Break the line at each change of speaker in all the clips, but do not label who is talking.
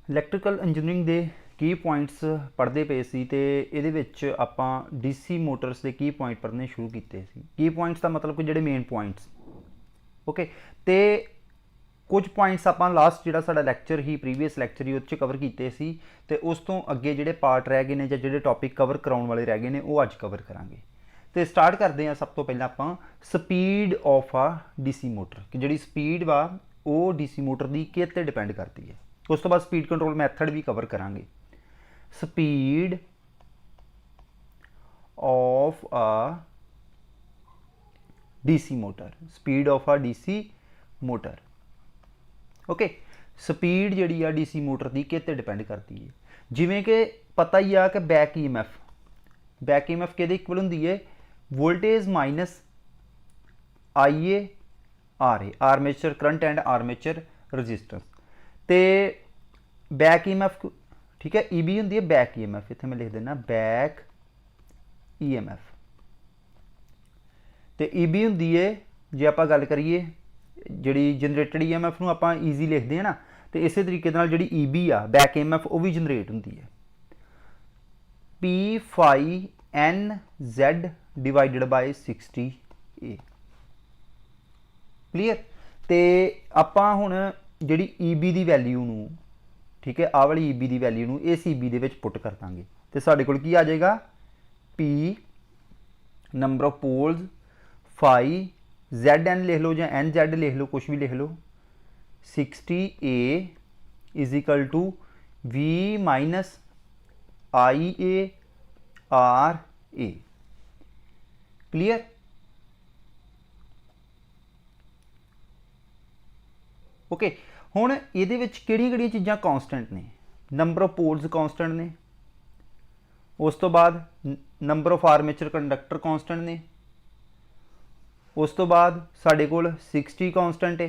Electrical engineering ਦੇ ਕੀ points ਪੜ੍ਹਦੇ ਪਏ ਸੀ ਤੇ ਇਹਦੇ ਵਿੱਚ ਆਪਾਂ ਡੀਸੀ ਮੋਟਰਸ ਦੇ ਕੀ ਪੁਆਇੰਟ ਪੜ੍ਹਨੇ ਸ਼ੁਰੂ ਕੀਤੇ ਸੀ। ਕੀ ਪੁਆਇੰਟਸ ਦਾ ਮਤਲਬ ਕਿ ਜਿਹੜੇ ਮੇਨ ਪੁਆਇੰਟਸ ਓਕੇ। ਤੇ ਕੁਝ ਪੁਆਇੰਟਸ ਆਪਾਂ ਲਾਸਟ ਜਿਹੜਾ ਸਾਡਾ ਲੈਕਚਰ ਹੀ ਪ੍ਰੀਵੀਅਸ ਲੈਕਚਰ ਹੀ ਉਹ 'ਚ ਕਵਰ ਕੀਤੇ ਸੀ ਤੇ ਉਸ ਤੋਂ ਅੱਗੇ ਜਿਹੜੇ ਪਾਰਟ ਰਹਿ ਗਏ ਨੇ ਜਾਂ ਜਿਹੜੇ ਟੌਪਿਕ ਕਵਰ ਕਰਾਉਣ ਵਾਲੇ ਰਹਿ ਗਏ ਨੇ ਉਹ ਅੱਜ ਕਵਰ ਕਰਾਂਗੇ। ਤੇ ਸਟਾਰਟ ਕਰਦੇ ਹਾਂ। ਸਭ ਤੋਂ ਪਹਿਲਾਂ ਆਪਾਂ ਸਪੀਡ ਆਫ ਆ ਡੀਸੀ ਮੋਟਰ ਕਿ ਜਿਹੜੀ ਸਪੀਡ ਵਾ ਉਹ ਡੀਸੀ ਮੋਟਰ ਦੀ ਕਿਹ 'ਤੇ ਡਿਪੈਂਡ ਕਰਦੀ ਹੈ। ਉਸ ਤੋਂ ਬਾਅਦ ਸਪੀਡ ਕੰਟਰੋਲ ਮੈਥਡ ਵੀ ਕਵਰ ਕਰਾਂਗੇ। ਸਪੀਡ ਆਫ ਆ ਡੀਸੀ ਮੋਟਰ, ਸਪੀਡ ਆਫ ਆ ਡੀਸੀ ਮੋਟਰ ਓਕੇ। ਸਪੀਡ ਜਿਹੜੀ ਆ ਡੀਸੀ ਮੋਟਰ ਦੀ ਕਿਹ 'ਤੇ ਡਿਪੈਂਡ ਕਰਦੀ ਹੈ। ਜਿਵੇਂ ਕਿ ਪਤਾ ਹੀ ਆ ਕਿ ਬੈਕ ਈਐਮਐਫ, ਬੈਕ ਈਐਮਐਫ ਕਿਹਦੇ ਇਕੁਅਲ ਹੁੰਦੀ ਹੈ? Voltage minus I A R A, armature current and armature resistance. ਤੇ बैक ईएमएफ ठीक है ईबी होंगी है बैक ईएमएफ, इतने मैं लिख देना बैक ईएमएफ। तो ईबी होंगी है जे आप गल करिए जी जनरेटेड ईएमएफ नूं आपां ईजी लिखते हैं ना, तो इस तरीके नाल जिहड़ी ईबी आ बैक ईएमएफ वो भी जनरेट होंगी है P phi N Z divided by 60 ए। क्लीयर। तो आपां हुण जिहड़ी ईबी की वैल्यू नूं ठीक है आह वाली ईबी की वैल्यू नूं इस ईबी दे विच पुट कर देंगे तो साडे कोल की आ जाएगा P number of poles phi Z N लिख लो या एन जैड लिख लो, कुछ भी लिख लो, 60 A is equal to V minus I A R A. Clear. Okay हुण इहदे विच किहड़ियां-किहड़ियां चीज़ां कॉन्सटेंट ने? नंबर ऑफ पोल्स कॉन्सटेंट ने, उस तो बाद number of armature conductor constant ने, उस तो बाद साडे कोल 60 कॉन्सटेंट है,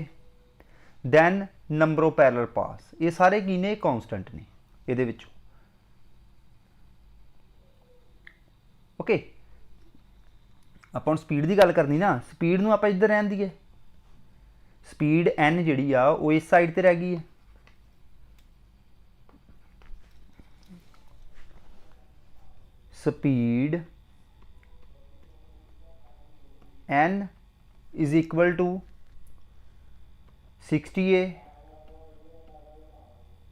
दैन नंबर ऑफ पैरेलल पास, ये सारे की ने कॉन्सटेंट ने इहदे विचों। ओके आपां स्पीड की गल करनी ना, स्पीड नूं आपां इधर रहन दीए, स्पीड एन जिहड़ी आ वो इस साइड ते रह गई है। Speed N is equal to 60 A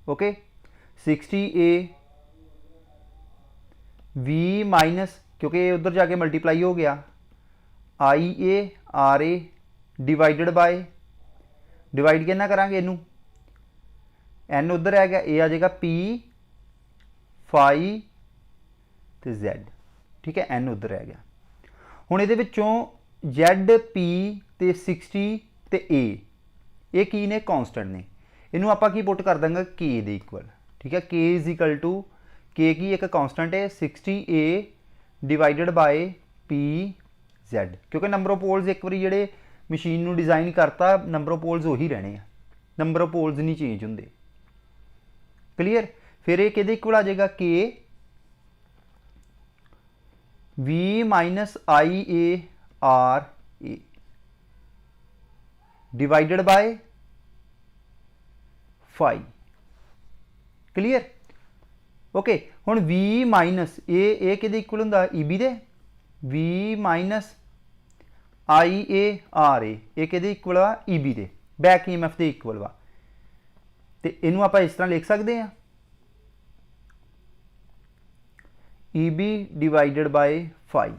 okay. 60 A V minus क्योंकि उधर जाके मल्टीप्लाई हो गया I A R A divided by, divide कितना करांगे इनू, एन उधर है गया ए आ जाएगा पी फाई तो जैड ठीक है एन उधर रह गया। हुण इहदे विचों जैड पी तो 60 तो ए की ने कॉन्सटेंट ने, इनू आपां की पुट कर देंगे के दे इक्वल ठीक है। के इज इक्वल टू के की एक कॉन्सटेंट है 60 ए डिवाइडेड बाय पी जैड, क्योंकि नंबर ऑफ पोल्स एक बार जिहड़े मशीन नूं डिज़ाइन करता नंबर ऑफ पोल्स उही रहने हैं, नंबर ऑफ पोल्स नहीं चेंज होंगे। क्लीयर। फिर ये किहदे इक्वल आ जाएगा के V minus I A R A divided by phi. Clear. Okay हुण वी माइनस ए किहदे इक्वल हुंदा ईबी दे, V minus I A R A किहदे इक्वल वा ईबी दे बैक ईएमएफ दे इक्वल वा। तो इनू आप इस तरह लिख सकते हैं EB divided by phi.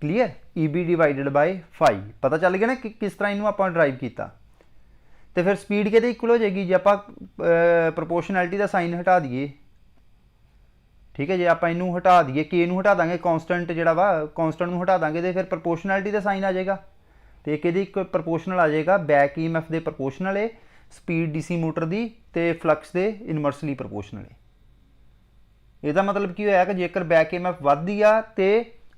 Clear. EB divided by phi पता चल गया ना कि किस तरह इनू आप ड्राइव किया। तो फिर स्पीड किहदे इक्वल हो जाएगी जे आप प्रोपोर्शनैलिटी का साइन हटा दिए ठीक है। जे आप इनू हटा दिए के नू हटा देंगे कॉन्सटेंट जिहड़ा वा कॉन्सटेंट नू हटा देंगे तो फिर प्रोपोर्शनैलिटी का साइन आ जाएगा। तो एक एक प्रोपोर्शनल आ जाएगा बैक ईएमएफ दे प्रोपोर्शनल है, स्पीड डीसी मोटर दी ते फ्लक्स दे इनवर्सली प्रोपोर्शनल है। इसदा मतलब की होया कि जेकर बैक ईएमएफ वधदी आ ते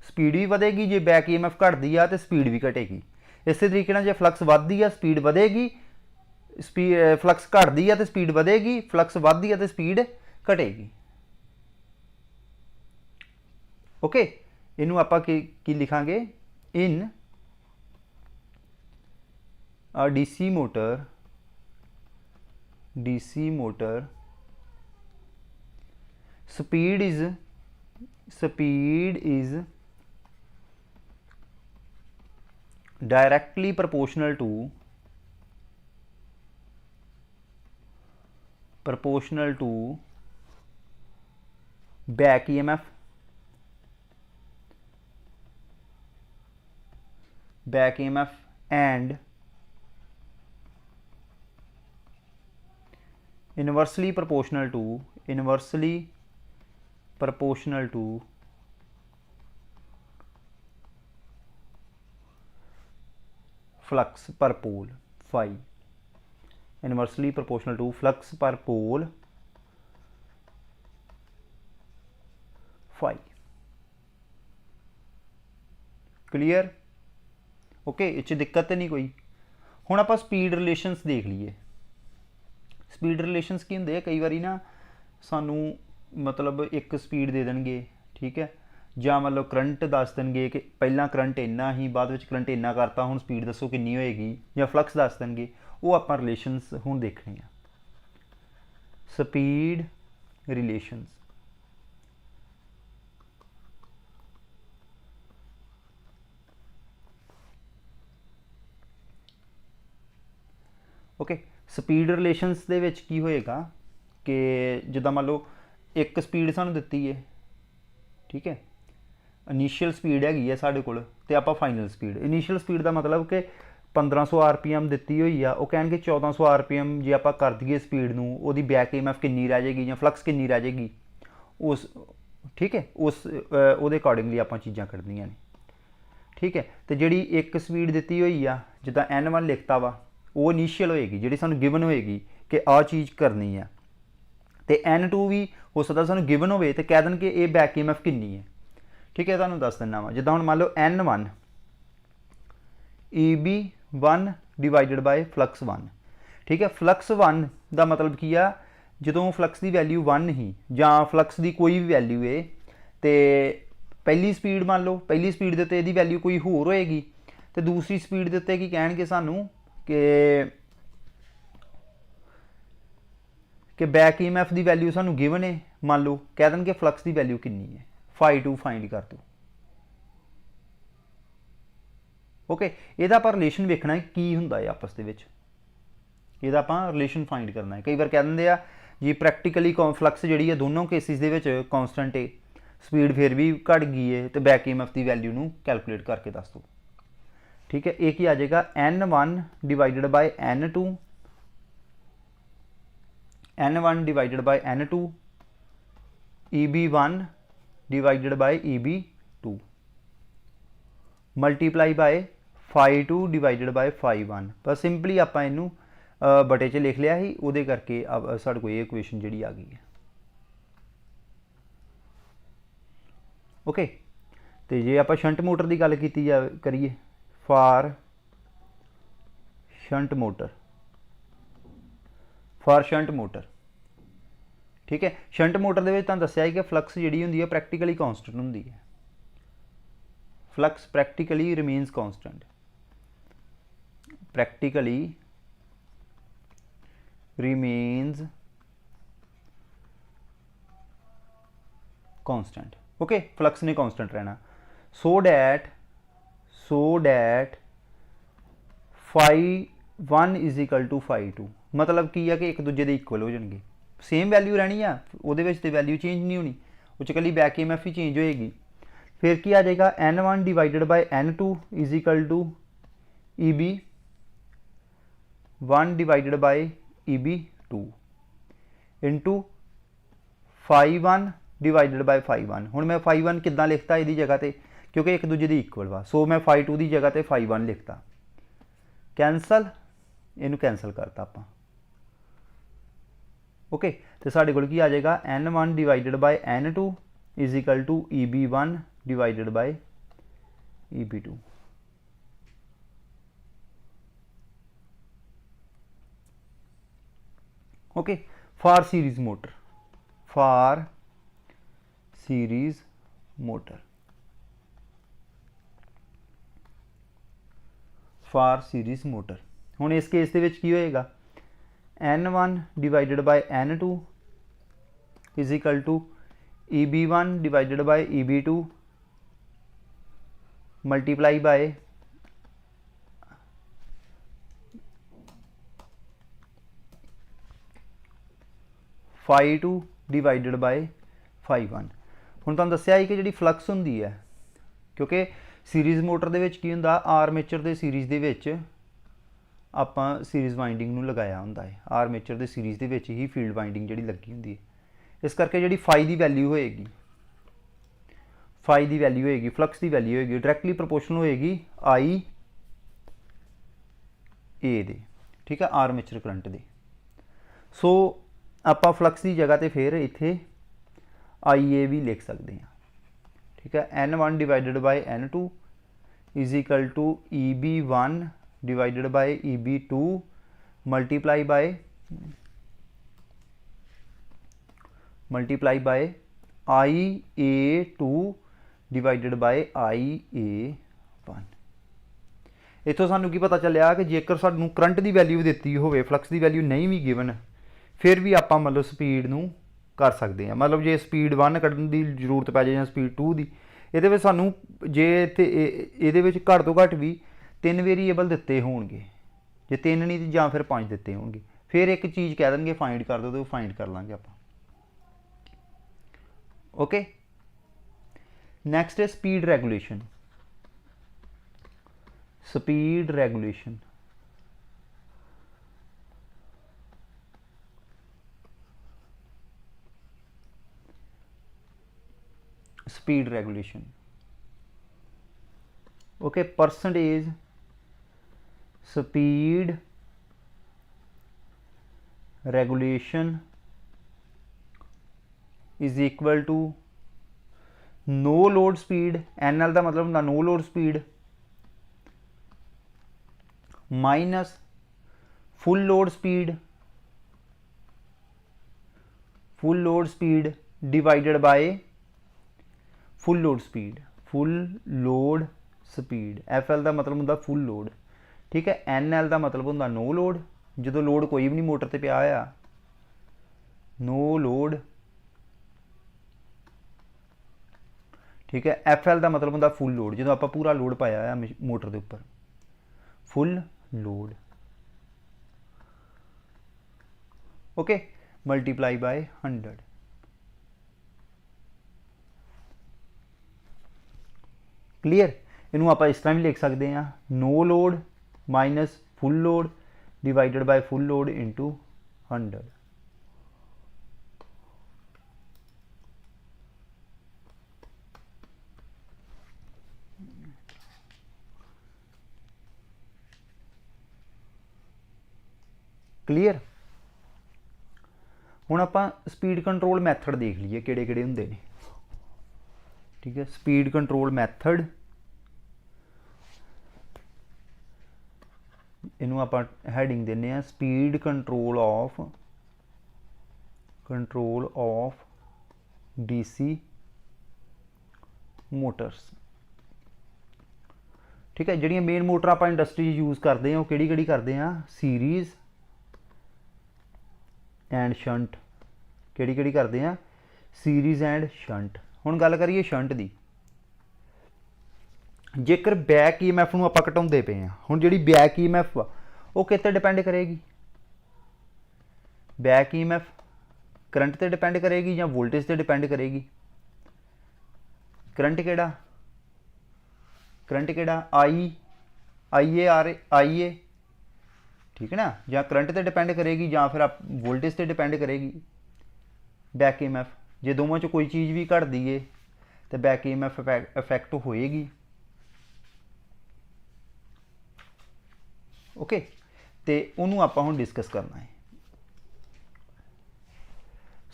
स्पीड भी वधेगी, जे बैक ईएमएफ घटदी आ ते स्पीड भी घटेगी। इस तरीके नाल जे फ्लक्स वधदी आ स्पीड वधेगी, फ्लक्स घटदी आ ते स्पीड वधेगी, फ्लक्स वधदी आ ते स्पीड घटेगी। ओके इनू आप लिखांगे इन a DC motor DC motor speed is directly proportional to back EMF and inversely proportional to flux per pole phi, inversely proportional to flux per pole phi। Clear? Okay, इस दिक्कत तो नहीं कोई। हुण आपां स्पीड रिलेशनस देख लीए। Speed relations की होंदे कई बारी ना सानू मतलब एक स्पीड दे देणगे, ठीक है, ਜਾਂ मतलब करंट दस देंगे कि पहला करंट इन्ना ही बाद में करंट इन्ना करता, हुण स्पीड दसो कितनी होएगी, या फ्लक्स दस देंगे। वो आपां रिलेशनस हुण देखने आ। Speed relations, okay. Speed relations दे विच की होएगा कि जिद्दां मान लो एक स्पीड सानू दित्ती है, ठीक है, इनीशियल स्पीड हैगी है साढ़े कोल, ते आपां फाइनल स्पीड। इनीशियल स्पीड का मतलब कि 1500 RPM दित्ती हुई आ, वो कहणगे 1400 RPM जे आपां कर दईए स्पीड नूं, ओहदी बैक EMF किन्नी रह जाएगी या फ्लक्स किन्नी रह जाएगी, उस, ठीक है, उस ਉਹਦੇ अकॉर्डिंगली आपां चीज़ां कढनियां ने, ठीक है। तो जिहड़ी एक स्पीड दित्ती हुई आ, जिद्दां N1 लिखता वा, वो इनीशियल होएगी जिहड़ी सानू गिवन होएगी कि आ चीज़ करनी है। तो N2 भी हो सकता सानू गिवन होवे ते कह देण कि ये बैक EMF किन्नी है, ठीक है, तुहानू दस दिना वा। जिद्दां हुण मान लो N1 EB1 divided bye flux 1, ठीक है। फ्लक्स 1 का मतलब की आ, जो फ्लक्स की वैल्यू 1 ही या फ्लक्स की कोई भी वैल्यू है, तो पहली स्पीड मान लो, पहली स्पीड के उत्ते इहदी वैल्यू कोई होर होएगी, तो दूसरी स्पीड के उत्ते की कहणगे सानू कि बैक EMF की वैल्यू सानू गिवन है, मान लो कह देंगे फ्लक्स की वैल्यू कितनी है, φ2 फाइंड कर दो। ओके, ਇਹਦਾ ਆਪਾਂ रिलेशन वेखना है की ਹੁੰਦਾ है आपस ਦੇ ਵਿੱਚ, ਇਹਦਾ ਆਪਾਂ रिलेशन फाइंड करना है। कई बार कह ਦਿੰਦੇ ਆ जी प्रैक्टिकली फ्लक्स जी है दोनों केसिस के कॉन्सटेंट है, स्पीड फिर भी घट गई है, तो बैक EMF की वैल्यू नू कैलकुलेट करके दस दो, ठीक है। एक ही आ जाएगा N1 divided by N2, N1 divided by N2 EB1 divided by EB2 multiply by φ2 divided by φ1। बस सिंपली आपां इनू बटे च लिख लिया ही, उहदे करके अब साडे कोल ये इक्वेशन जिहड़ी आ गई है। ओके, तो जे आपां शंट मोटर की गल कीती करिए, फॉर शंट मोटर, ठीक है। शंट मोटर दे विच तुहानूं दस्सिया है कि फ्लक्स जिहड़ी हुंदी है प्रैक्टिकली कॉन्सटेंट हुंदी है, flux practically remains constant, practically remains constant. Okay, flux ने कॉन्स्टेंट रहना, so that φ1 is equal to φ2। मतलब की है कि एक दूजे के इक्वल हो जाएंगे, सेम वैल्यू रहनी है, वो वैल्यू चेंज नहीं होनी, वो कली बैक EMF ही चेंज होएगी। फिर की आ जाएगा N1 divided by N2 is equal to EB1 divided by EB2 into φ1 divided by φ1। हुण मैं φ1 किद्दां लिखता इहदी जगह ते, क्योंकि एक दूजे की इक्वल वा, सो मैं φ2 की जगह ते φ1 लिखता, कैंसल, इनू कैंसल करता आपां। ओके, तो साढ़े कोल की आ जाएगा N1 divided by N2 is equal to EB1 divided by EB2। Okay, for series motor, for series motor, for series motor. हुण इस केस दे विच की होएगा, N1 divided by N2 is equal to EB1 divided by EB2 multiply by phi2 divided by phi1। ਹੁਣ ਤੁਹਾਨੂੰ ਦੱਸਿਆ ਹੀ ਕਿ ਜਿਹੜੀ ਫਲਕਸ ਹੁੰਦੀ ਹੈ, ਕਿਉਂਕਿ ਸੀਰੀਜ਼ ਮੋਟਰ ਦੇ ਵਿੱਚ ਕੀ ਹੁੰਦਾ, ਆਰਮੇਚਰ ਦੇ ਸੀਰੀਜ਼ ਦੇ ਵਿੱਚ ਆਪਾਂ ਸੀਰੀਜ਼ ਵਾਈਂਡਿੰਗ ਨੂੰ ਲਗਾਇਆ ਹੁੰਦਾ ਹੈ, ਆਰਮੇਚਰ ਦੇ ਸੀਰੀਜ਼ ਦੇ ਵਿੱਚ ਹੀ ਫੀਲਡ ਵਾਈਂਡਿੰਗ ਜਿਹੜੀ ਲੱਗੀ ਹੁੰਦੀ ਹੈ। ਇਸ ਕਰਕੇ ਜਿਹੜੀ ਫਾਈ ਦੀ ਵੈਲਿਊ ਹੋਏਗੀ, ਫਲਕਸ ਦੀ ਵੈਲਿਊ ਹੋਏਗੀ ਡਾਇਰੈਕਟਲੀ ਪ੍ਰੋਪੋਰਸ਼ਨਲ ਹੋਏਗੀ ਆਈ ਏ ਦੇ, ਠੀਕ ਹੈ, ਆਰਮੇਚਰ ਕਰੰਟ ਦੇ। ਸੋ ਆਪਾਂ ਫਲਕਸ ਦੀ ਜਗ੍ਹਾ ਤੇ ਫਿਰ ਇੱਥੇ आई ए भी लिख सकते हैं, ठीक है। N1 divided by N2 is equal to EB1 divided by EB2 multiply by IA2 divided by IA1। इतों सानू की पता चलिया कि जेकर सानू करंट की वैल्यू दी होवे, फ्लक्स की वैल्यू नहीं भी गिवन, फिर भी आप मतलब स्पीड नू कर सकते हैं। मतलब जे स्पीड 1 कढ़न की जरूरत पै जाए या स्पीड 2 की, ये सानू जे इत्थे ये घट तो घट भी 3 वेरीएबल दिते होणगे, जे 3 नहीं तो फिर 5 दिते होणगे, फिर एक चीज़ कह देंगे फाइंड कर दो तो फाइंड कर लाँगे आप। ओके, नैक्सट है speed regulation. Speed regulation speed regulation, okay, percentage speed regulation is equal to no load speed, NL का मतलब होंगे no load speed minus full load speed divided by full load speed. FL का मतलब होंगे full load, ठीक है। NL का मतलब होंगे नो लोड, जो लोड कोई भी नहीं मोटर पर पिया आ, नो लोड, ठीक है। FL का मतलब होंगे फुल लोड, जो आप पूरा लोड पाया है मोटर के उपर, full load, okay, multiply by 100। Clear, इनू आप इस तरह भी लिख सकते हैं, no load minus full load divided by full load into 100। Clear, हुण आपां स्पीड कंट्रोल मैथड देख लीए किहड़े-किहड़े हुंदे ने, ठीक है। स्पीड कंट्रोल मैथड, इनू आप हैडिंग देने हैं speed control of DC Motors, ठीक है। जिहड़ियां मेन मोटर आप इंडस्ट्री यूज़ करते हैं वो किहड़ी करते हैं, सीरीज़ एंड शंट, किहड़ी करते हैं, सीरीज़ एंड शंट। हुण गल करिए शंट की, जेकर बैक EMF नूं आपां घटाउंदे पे हैं, हुण जिहड़ी बैक EMF वो किते डिपेंड करेगी, बैक EMF करंट ते डिपेंड करेगी या वोल्टेज ते डिपेंड करेगी। करंट किहड़ा IA, ठीक है ना, या करंट ते डिपेंड करेगी या फिर आप वोल्टेज ते डिपेंड करेगी बैक EMF। जे दोवां चों कोई चीज़ भी घटदी है तो बैक EMF इफेक्ट होएगी, ओके। तो उन्होंने आप हुण डिस्कस करना है।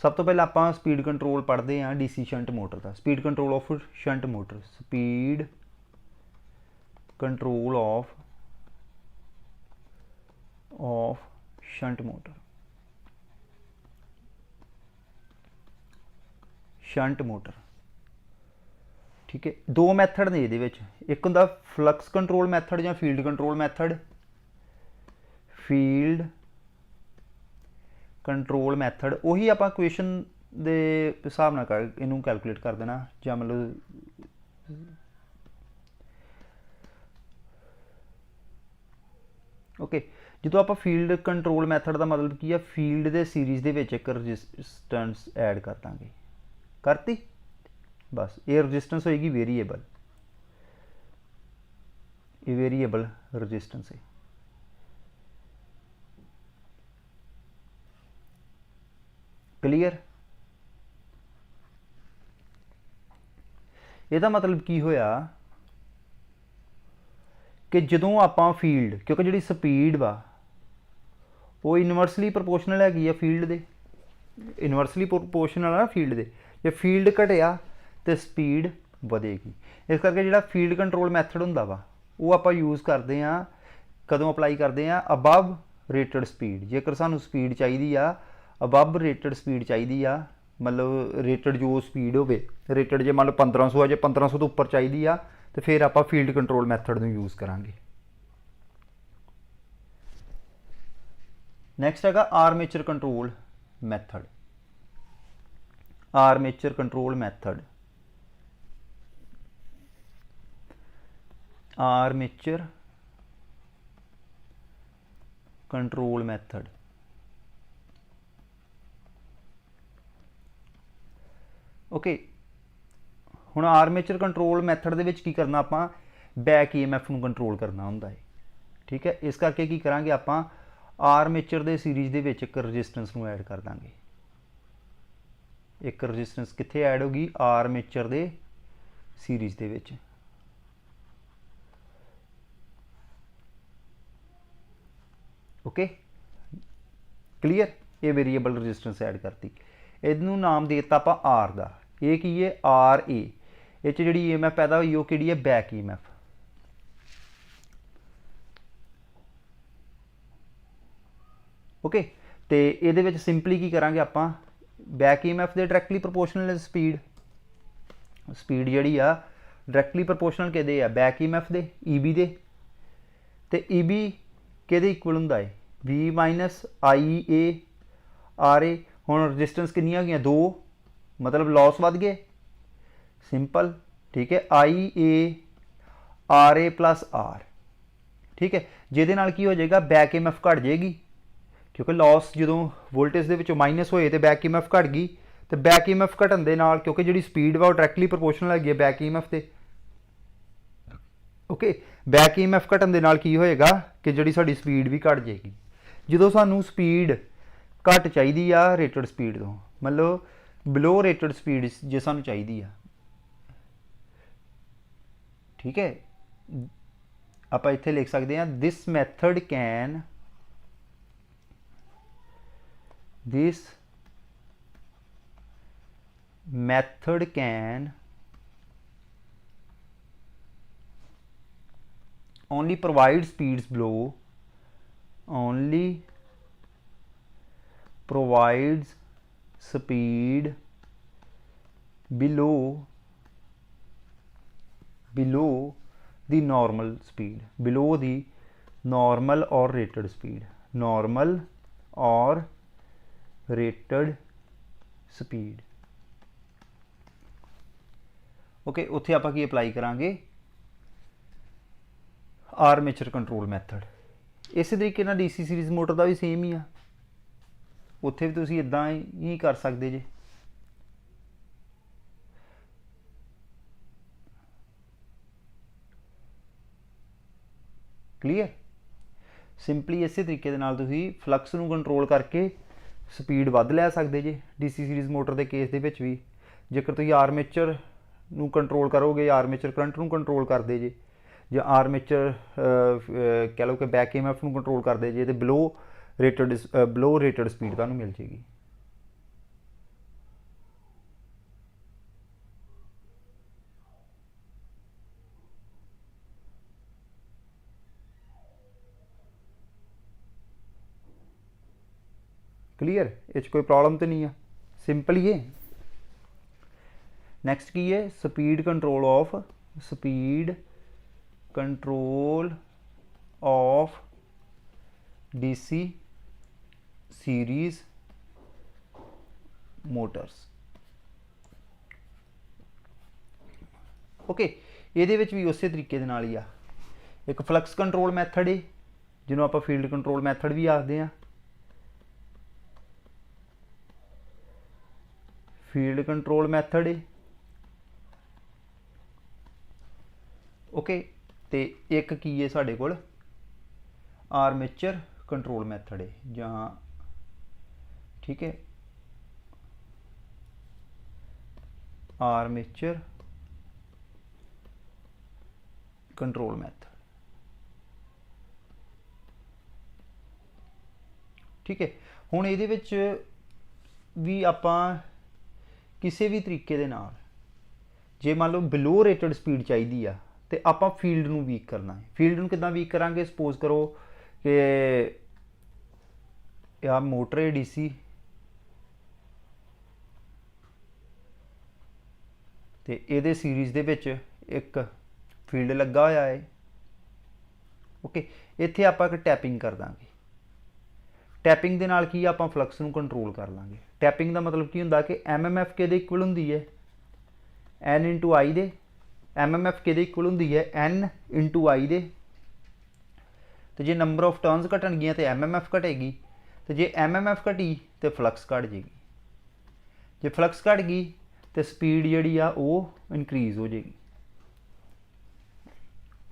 सब तो पहले आप स्पीड कंट्रोल पढ़ते हैं DC शंट मोटर का, speed control of shunt motor, speed control of shunt motor, ठीक है। दो मैथड ने ये, एक होंदा फ्लक्स कंट्रोल मैथड या field control method, field control method ਉਹੀ ਆਪਾਂ ਇਕੁਏਸ਼ਨ ਦੇ ਹਿਸਾਬ ਨਾਲ ਇਹਨੂੰ ਕੈਲਕੂਲੇਟ ਕਰ ਦੇਣਾ ਜਾਂ ਮਤਲਬ ਓਕੇ ਜਦੋਂ ਆਪਾਂ ਫੀਲਡ ਕੰਟਰੋਲ ਮੈਥਡ ਦਾ ਮਤਲਬ ਕੀ ਆ ਫੀਲਡ ਦੇ ਸੀਰੀਜ਼ ਦੇ ਵਿੱਚ ਇੱਕ ਰੈਜ਼ਿਸਟੈਂਸ ਐਡ ਕਰ ਦਾਂਗੇ ਕਰਤੀ ਬਸ ਇਹ ਰੈਜ਼ਿਸਟੈਂਸ ਹੋਏਗੀ ਵੇਰੀਏਬਲ ਇਹ ਵੇਰੀਏਬਲ ਰੈਜ਼ਿਸਟੈਂਸ ਹੈ ਕਲੀਅਰ ਇਹਦਾ ਮਤਲਬ ਕੀ ਹੋਇਆ ਕਿ ਜਦੋਂ ਆਪਾਂ ਫੀਲਡ ਕਿਉਂਕਿ ਜਿਹੜੀ ਸਪੀਡ ਵਾ ਉਹ ਇਨਵਰਸਲੀ ਪ੍ਰੋਪੋਰਸ਼ਨਲ ਹੈਗੀ ਆ ਫੀਲਡ ਦੇ ਇਨਵਰਸਲੀ ਪ੍ਰੋਪੋਰਸ਼ਨਲ ਆ ਨਾ ਫੀਲਡ ਦੇ ਜੇ ਫੀਲਡ ਘਟਿਆ ਤੇ ਸਪੀਡ ਵਧੇਗੀ ਇਸ ਕਰਕੇ ਜਿਹੜਾ ਫੀਲਡ ਕੰਟਰੋਲ ਮੈਥਡ ਹੁੰਦਾ ਵਾ ਉਹ ਆਪਾਂ ਯੂਜ਼ ਕਰਦੇ ਆ ਕਦੋਂ ਅਪਲਾਈ ਕਰਦੇ ਆ ਅਬਵ ਰੇਟਡ ਸਪੀਡ ਜੇਕਰ ਸਾਨੂੰ ਸਪੀਡ ਚਾਹੀਦੀ ਆ ਅਬਵ ਰੇਟਡ ਸਪੀਡ ਚਾਹੀਦੀ ਆ ਮਤਲਬ ਰੇਟਡ ਜੋ ਸਪੀਡ ਹੋਵੇ ਰੇਟਡ ਜੇ ਮੰਨ ਲਓ 1500 ਆ ਜੇ 1500 ਤੋਂ ਉੱਪਰ ਚਾਹੀਦੀ ਆ ਤੇ ਫਿਰ ਆਪਾਂ ਫੀਲਡ ਕੰਟਰੋਲ ਮੈਥਡ ਨੂੰ ਯੂਜ਼ ਕਰਾਂਗੇ ਨੈਕਸਟ ਹੈਗਾ armature control method armature control method armature control method okay ਹੁਣ ਆਰਮੇਚਰ ਕੰਟਰੋਲ ਮੈਥਡ ਦੇ ਵਿੱਚ ਕੀ ਕਰਨਾ ਆਪਾਂ ਬੈਕ ਈਐਮਐਫ ਨੂੰ ਕੰਟਰੋਲ ਕਰਨਾ ਹੁੰਦਾ ਹੈ ਠੀਕ ਹੈ ਇਸ ਕਰਕੇ ਕੀ ਕਰਾਂਗੇ ਆਪਾਂ ਆਰਮੇਚਰ ਦੇ ਸੀਰੀਜ਼ ਦੇ ਵਿੱਚ ਇੱਕ ਰੈਜ਼ਿਸਟੈਂਸ ਨੂੰ ਐਡ ਕਰ ਦਾਂਗੇ ਇੱਕ ਰੈਜ਼ਿਸਟੈਂਸ ਕਿੱਥੇ ਐਡ ਹੋਗੀ ਆਰਮੇਚਰ ਦੇ ਸੀਰੀਜ਼ ਦੇ ਵਿੱਚ ਓਕੇ ਕਲੀਅਰ ਇਹ ਵੇਰੀਏਬਲ ਰੈਜ਼ਿਸਟੈਂਸ ਐਡ ਕਰਤੀ ਇਹਨੂੰ ਨਾਮ ਦੇ ਦਿੱਤਾ ਆਪਾਂ ਆਰ ਦਾ ਇਹ ਕੀ ਹੈ ਆਰ ਏ ਇਹ 'ਚ ਜਿਹੜੀ ਈਐਮਐਫ ਪੈਦਾ ਹੋਈ ਉਹ ਕਿਹੜੀ ਹੈ ਬੈਕ ਈਐਮਐਫ ਓਕੇ ਤੇ ਇਹਦੇ ਵਿੱਚ ਸਿੰਪਲੀ ਕੀ ਕਰਾਂਗੇ ਆਪਾਂ ਬੈਕ ਈਐਮਐਫ ਦੇ ਡਾਇਰੈਕਟਲੀ ਪ੍ਰੋਪੋਰਸ਼ਨਲ ਸਪੀਡ ਜਿਹੜੀ ਆ ਡਾਇਰੈਕਟਲੀ ਪ੍ਰੋਪੋਰਸ਼ਨਲ ਕਿਹਦੇ ਆ ਬੈਕ ਈਐਮਐਫ ਦੇ ਈਬੀ ਦੇ ਤੇ ਈਬੀ ਕਿਹਦੇ ਇਕੁਅਲ ਹੁੰਦਾ ਹੈ ਵੀ minus I A R A ਹੁਣ ਰੈਜ਼ਿਸਟੈਂਸ ਕਿੰਨੀਆਂ ਹੋ ਗਈਆਂ 2 मतलब लॉस वध गए सिंपल ठीक है I A R A plus R ठीक है जिहदे नाल की हो जाएगा बैक ईएमएफ घट जाएगी क्योंकि लॉस जो वोल्टेज के माइनस होए तो बैक ईएमएफ घट गई तो बैक ईएमएफ घटन दे नाल क्योंकि जिहड़ी स्पीड वा डायरैक्टली प्रोपोर्शनल है बैक ईएमएफ से ओके बैक ईएमएफ घटन दे नाल की होएगा कि जिहड़ी साडी स्पीड भी घट जाएगी जो सानू स्पीड घट चाहिए आ रेटेड स्पीड तो मतलब बिलो रेटेड स्पीड जे सानू चाहिए आ ठीक है आप इत्थे लिख सकते हैं this method can only provide speeds below only provides speed below the normal speed below the normal or rated speed normal or rated speed okay उत्थे आपां की अप्लाई करांगे आर्मेचर कंट्रोल मैथड इस तरीके नाल डीसी सीरीज मोटर का भी same ही आ उत्थे भी तुसीं इदां ही कर सकते जे क्लीयर सिंपली इस तरीके दे नाल तुसीं फ्लक्स नूं कंट्रोल करके स्पीड वध लै सकते जे डीसी सीरीज मोटर के केस दे विच भी जेकर तुसीं आर्मेचर नूं कंट्रोल करोगे आर्मेचर करंट नूं कंट्रोल करदे जे ਜਾਂ आर्मेचर कह लो कि बैक ईएमएफ ਨੂੰ कंट्रोल करते जे तो बिलो रेटेड स्पीड ਤੁਹਾਨੂੰ मिल जाएगी क्लीयर इस कोई प्रॉब्लम तो नहीं है सिंपल ही है नैक्सट की है speed control of DC series Motors. Okay, ये भी उस तरीके दे नाल ही आ। एक फ्लक्स कंट्रोल मैथड है जिन्होंने आप फील्ड कंट्रोल मैथड भी आखते हैं। फील्ड कंट्रोल मैथड है। ओके, तो एक की है साढ़े कोल आर्मेचर कंट्रोल मैथड है जहाँ, ठीक है, आर्मेचर कंट्रोल मैथड, ठीक है। हुण इहदे विच भी आपां किसी भी तरीके दे नाल जे मान लो बिलो रेटेड स्पीड चाहिदी आ तो आपां फील्ड नूं वीक करना है। फील्ड नूं किदां वीक करांगे? सपोज करो कि आ मोटर है डीसी ते इहदे सीरीज़ दे विच एक फील्ड लगा होया है। ओके, इत्थे आपां एक टैपिंग कर दांगे। टैपिंग दे नाल की आपां फ्लक्स नूं कंट्रोल कर लांगे। टैपिंग का मतलब की हुंदा कि MMF किहदे इक्वल हुंदी है? N इंटू आई दे। MMF किहदे इक्वल हुंदी है? N इंटू आई दे। तो जे नंबर ऑफ टर्नस घटणगियां तो MMF घटेगी, तो जे MMF घटी तो फ्लक्स घट जाएगी। जे फ्लक्स घट गई तो स्पीड जिहड़ी आ वो इनक्रीज़ हो जाएगी।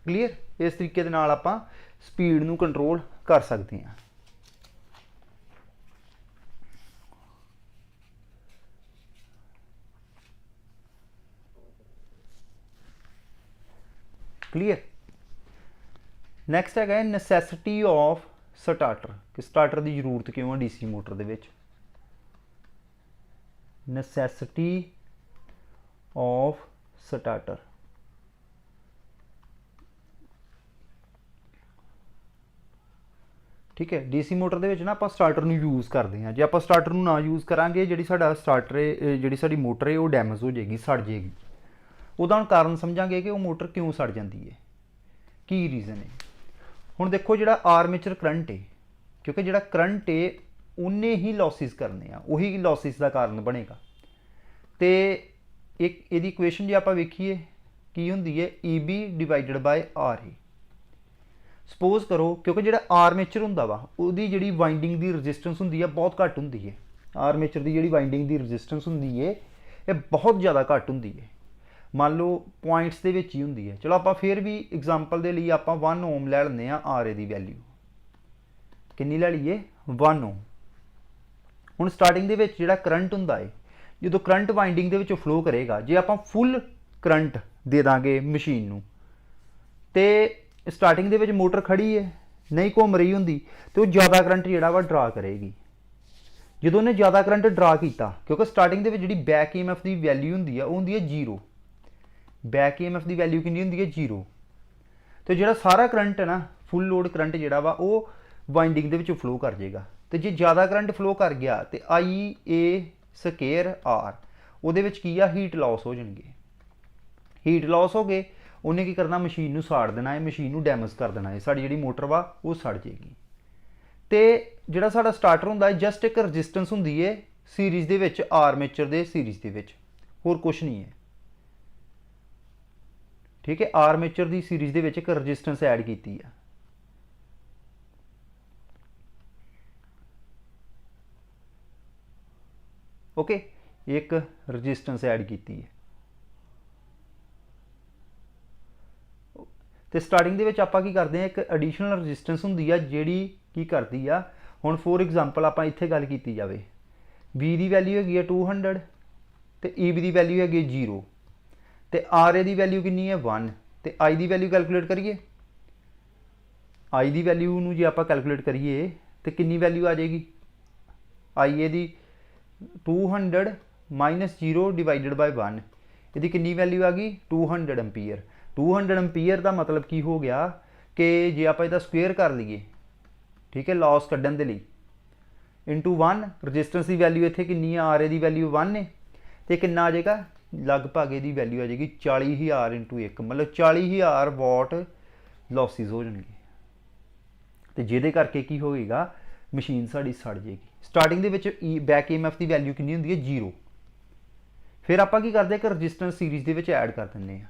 क्लीयर? इस तरीके दे नाल आपां स्पीड नूं कंट्रोल कर सकते हैं। क्लीयर? नैक्सट है नसैसिटी ऑफ स्टार्टर कि स्टार्टर की जरूरत क्यों है डीसी मोटर दे विच। नसैसिटी ऑफ स्टार्टर, ठीक है। डीसी मोटर दे विच ना आपां स्टार्टर नूं यूज़ करते हैं। जे आपां स्टार्टर नूं ना यूज़ करांगे जिहड़ी साडा स्टार्टर है, जिहड़ी साडी मोटर है वो डैमेज हो जाएगी, सड़ जाएगी। ਉਹਦਾ ਹੁਣ ਕਾਰਨ ਸਮਝਾਂਗੇ ਕਿ ਉਹ ਮੋਟਰ ਕਿਉਂ ਸੜ ਜਾਂਦੀ ਹੈ, ਕੀ ਰੀਜ਼ਨ ਹੈ। ਹੁਣ ਦੇਖੋ ਜਿਹੜਾ ਆਰਮੇਚਰ ਕਰੰਟ ਹੈ, ਕਿਉਂਕਿ ਜਿਹੜਾ ਕਰੰਟ ਹੈ ਉਹਨੇ ਹੀ ਲੌਸਿਸ ਕਰਨੇ ਆ, ਉਹੀ ਲੌਸਿਸ ਦਾ ਕਾਰਨ ਬਣੇਗਾ। ਤੇ ਇੱਕ ਇਹਦੀ ਇਕੁਏਸ਼ਨ ਜੇ ਆਪਾਂ ਵੇਖੀਏ ਕੀ ਹੁੰਦੀ ਹੈ, EB divided by RA। Suppose ਕਰੋ ਕਿਉਂਕਿ ਜਿਹੜਾ ਆਰਮੇਚਰ ਹੁੰਦਾ ਵਾ ਉਹਦੀ ਜਿਹੜੀ ਵਾਈਂਡਿੰਗ ਦੀ ਰੈਜ਼ਿਸਟੈਂਸ ਹੁੰਦੀ ਹੈ ਬਹੁਤ ਘੱਟ ਹੁੰਦੀ ਹੈ। ਆਰਮੇਚਰ ਦੀ ਜਿਹੜੀ ਵਾਈਂਡਿੰਗ ਦੀ ਰੈਜ਼ਿਸਟੈਂਸ ਹੁੰਦੀ ਹੈ ਇਹ ਬਹੁਤ ਜ਼ਿਆਦਾ ਘੱਟ ਹੁੰਦੀ ਹੈ। मान लो पॉइंट्स के ही होंगी है। चलो आप फिर भी एग्जाम्पल के लिए आप 1 ओम लै लें RA की वैल्यू कितनी लै लीए 1 ओम। हुण स्टार्टिंग के जो करंट होंगे है जो करंट वाइंडिंग के फ्लो करेगा, जे आप फुल करंट दे देंगे मशीन नूं ते स्टार्टिंग के मोटर खड़ी है नहीं घूम रही होंगी तो ज़्यादा करंट जिहड़ा वा ड्रा करेगी। जो उन्हें ज़्यादा करंट ड्रा किया क्योंकि स्टार्टिंग के जी बैक EMF की वैल्यू होंगी है वो होंगी है 0। बैक EMF की वैल्यू कितनी होंगी है 0। तो जो सारा करंट है ना फुल लोड करंट जोड़ा वा वो वाइंडिंग के फ्लो कर जाएगा। तो जो ज़्यादा करंट फ्लो कर गया तो IA² R वो की आ हीट लॉस हो जाएंगे। हीट लॉस हो गए उन्हें की करना मशीन नूं साड़ देना है, मशीन नूं डैमेज कर देना है, साड़ी जी मोटर वा वो सड़ जाएगी। तो जोड़ा साडा स्टार्टर होंदा है जस्ट एक रजिस्टेंस होंदी है सीरीज़ दे विच, आर्मेचर दे सीरीज़ दे विच, होर कुछ नहीं है। ठीक है, आर्मेचर की सीरीज़ दे विच एक रजिस्टेंस ऐड की है। ओके, एक रजिस्टेंस ऐड की है। तो स्टार्टिंग दे विच आपां की करते हैं एक एडिशनल रजिस्टेंस होंदी है जिहड़ी की करती है। हुण फॉर एग्जाम्पल आपां इत्थे गल कीती जावे, B की वैल्यू हैगी है 200 तो EB की वैल्यू हैगी 0 तो RA की वैल्यू कितनी है 1 तो I की वैल्यू कैलकुलेट करिए। I की वैल्यू नूं जे आपां कैलकुलेट करिए तो कितनी वैल्यू आ जाएगी IA की 200 माइनस 0 डिवाइडेड बाय 1 यदि कितनी वैल्यू आ गई 200 एम्पीयर। 200 एम्पीयर का मतलब की हो गया कि जे आप इसका स्क्वेयर कर लीए, ठीक है, लॉस कड्ढण दे लई इंटू 1 रजिस्टेंस की वैल्यू इत्थे कितनी है RA की वैल्यू 1 है तो कितना आ जाएगा लगभग ये वैल्यू आ जाएगी 40,000 इंटू 1 मतलब 40,000 वाट लॉसिस हो जाएंगे। तो जिहदे करके की होएगा मशीन साड़ी सड़ जाएगी। Starting they which back EMF की वैल्यू कितनी होंदी है 0। फिर आप की करते एक रजिस्टेंस सीरीज़ के ऐड कर दें।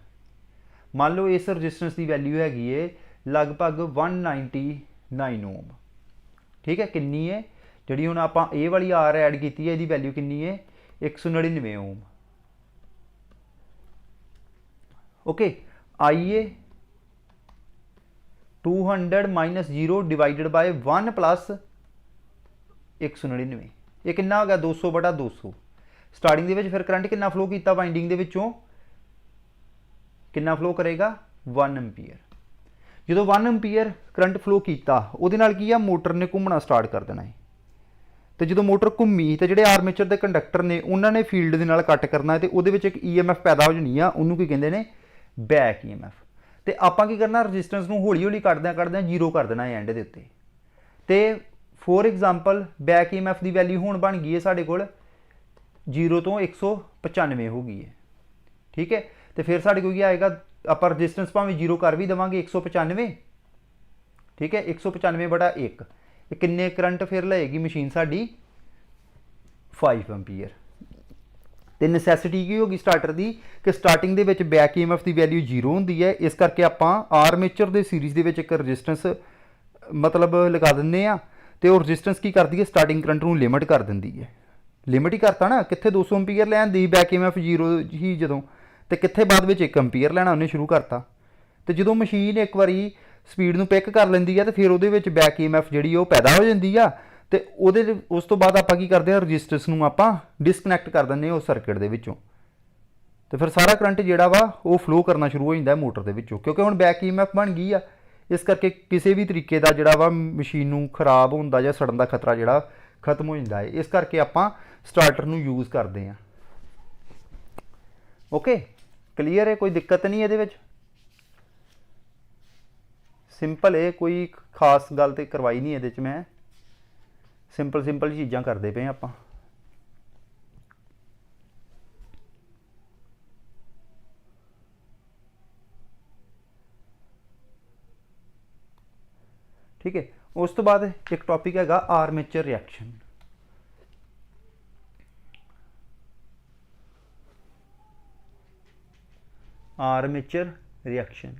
मान लो इस रजिस्टेंस की वैल्यू हैगी है लगभग 199 ओम। ठीक है, कितनी है जी हूँ आप ये वाली आर ऐड की है, यदी वैल्यू कितनी है 199 ओम। ओके, आइए 200 माइनस 0 डिवाइडेड बाय 1 प्लस 199, ये कितना हो गया 200 बटा 200। स्टार्टिंग के फिर करंट कितना फ्लो किया वाइंडिंग के विचों, कितना फ्लो करेगा 1 एम्पीयर। जो 1 एम्पीयर करंट फ्लो किया उहदे नाल की आ मोटर ने घूमना स्टार्ट कर देना है। तो जो मोटर घूमी तो जोड़े आर्मेचर के कंडक्टर ने उन्होंने फील्ड के नाल कट करना है, तो वो एक EMF पैदा हो जानी है, उन्होंने की कहते हैं बैक EMF। तो आप की करना रजिस्टेंस को हौली हौली कटद्या जीरो कर देना है एंड के उत्ते। तो फॉर एग्जाम्पल बैक EMF की वैल्यू हुण बन गई है साढ़े कोल 0 तो 195 हो गई है। ठीक है, तो फिर साढ़े को आएगा आप रजिस्टेंस भावें 0 कर भी देवांगे 195। ठीक है, 195 बटा 1 किन्ने करंट फिर लेगी मशीन साड़ी 5 एम्पीयर। तो नसैसिटी की होगी स्टार्टर की कि स्टार्टिंग के बैक EMF की वैल्यू 0 होंगी है, इस करके आप आर्मेचर के सीरीज़ के एक रजिस्टेंस मतलब लगा दें। तो रजिस्टेंस की करती है स्टार्टिंग करंट को लिमिट कर देंगी है। लिमिट ही करता ना, कितने 200 एम्पीयर लैन दी बैक EMF 0 ही जो, तो कितने बाद में 1 एम्पीयर लैना उन्हें शुरू करता। तो जो मशीन एक बारी स्पीड में पिक कर लेंदी है तो फिर वो बैक EMF जी पैदा हो जाती है। तो उस तो बाद आप करते हैं रजिस्टेंस को आप डिसकनैक्ट कर दें उस सर्किट के विचों। तो फिर सारा करंट जोड़ा वा वो फ्लो करना शुरू हो जाता है मोटर के विचों, क्योंकि हुण बैक EMF बन गई है। इस करके किसी भी तरीके का जोड़ा वा मशीन को खराब होने या सड़न का खतरा जोड़ा खत्म हो जाता है। इस करके आप स्टार्टर को यूज़ करते हैं। ओके, क्लीयर है, कोई दिक्कत नहीं ये। सिंपल है, कोई खास गल तो करवाई नहीं ये मैं, सिंपल सिंपल चीज़ां करते पे आप। ठीक है, उस तो बाद एक टॉपिक है armature reaction. Armature reaction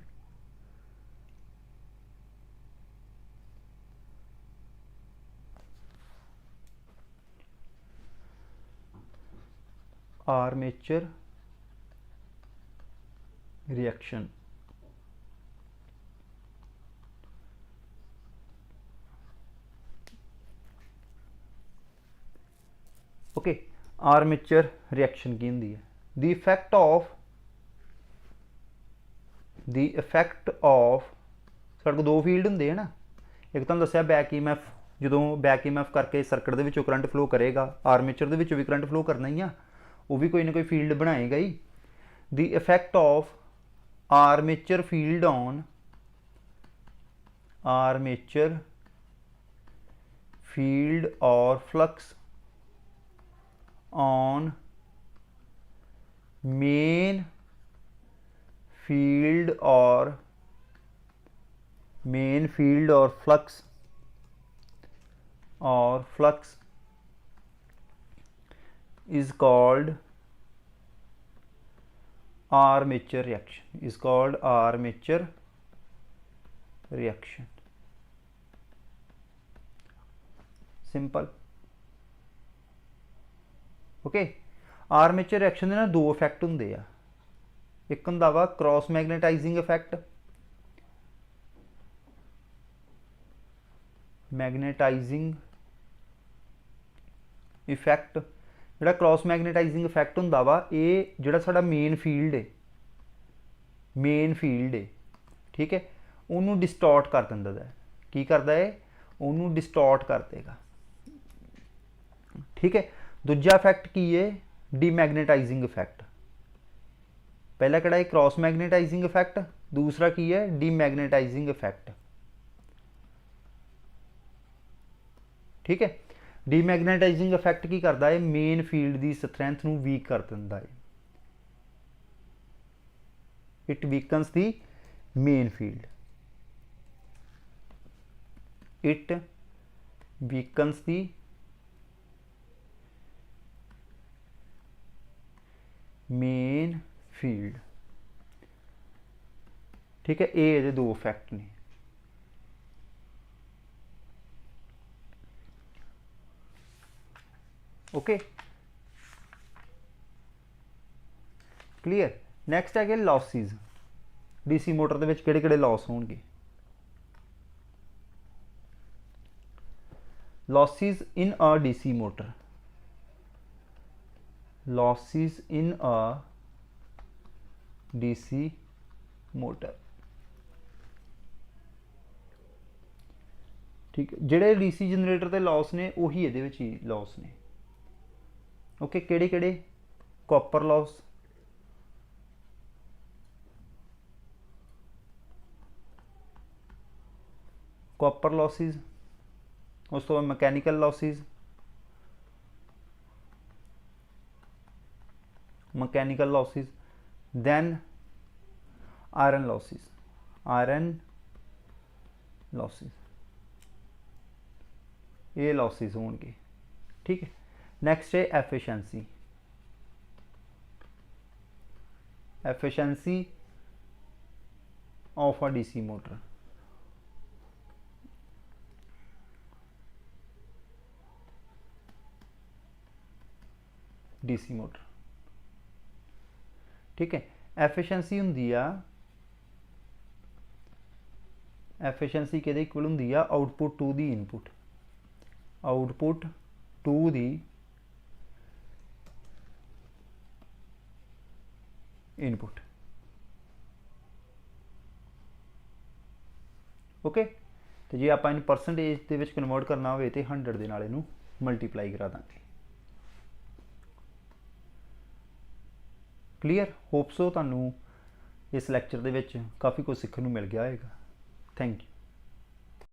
armature reaction okay, armature reaction की होंगी है द इफैक्ट ऑफ साढ़े को दो फील्ड होंगे है ना। एक तो दसिया बैक EMF, जो बैक EMF करके सर्किट के करंट फ्लो करेगा, आर्मेचर के भी करंट फ्लो करना ही आ, वो भी कोई ना कोई फील्ड बनाएगा ही। The effect of armature field on armature field और फ्लक्स ऑन मेन फील्ड और flux is called armature reaction simple. Okay, armature reaction के ना दो इफैक्ट होंगे आ, एक होंदा वा क्रॉस मैगनेटाइजिंग इफैक्ट, जोड़ा क्रॉस मैगनेटाइजिंग इफैक्ट होंदा वा ये जोड़ा साडा मेन फील्ड है ठीक है, उन्होंने डिस्टॉर्ट कर दिंदा है। की करता है, उन्होंने डिस्टॉर्ट कर देगा। ठीक है, दूजा इफैक्ट की है डीमैगनेटाइजिंग इफैक्ट। पहला किहड़ा है क्रॉस मैगनेटाइजिंग इफैक्ट, दूसरा की है डीमैगनेटाइजिंग इफैक्ट। ठीक है, डीमैगनेटाइजिंग इफैक्ट की करता है, मेन फील्ड की स्ट्रैंथ को वीक कर दिंदा है। It weakens the main field, it weakens the main field. ठीक है, ये दो इफैक्ट ने। Okay, clear. नैक्सट है लॉसिज। डीसी मोटर के किहड़े लॉस होणगे? Losses in a DC motor, losses in a DC motor. ठीक है, जिहड़े डीसी जनरेटर के लॉस ने उही ये लॉस ने। ओके, किहड़े किहड़े? कॉपर लॉस, कॉपर लॉसिज, उस तो बाद mechanical losses, mechanical losses, then iron losses, iron losses, ये लॉसिज होंगे। ठीक है, नैक्सट है efficiency. Efficiency of a DC motor. DC motor, ठीक है, एफिशिएंसी हुंदी आ, एफिशिएंसी किहदे इक्वल हुंदी आ? Output to the input, output to the input. Okay, तो जे आप इन परसेंटेज के विच कन्वर्ट करना हो तो 100 के नाल इनू मल्टीप्लाई करा देंगे। क्लीयर, होप सो तुहानू इस लैक्चर के काफ़ी कुछ सीखने को मिल गया होगा। Thank you.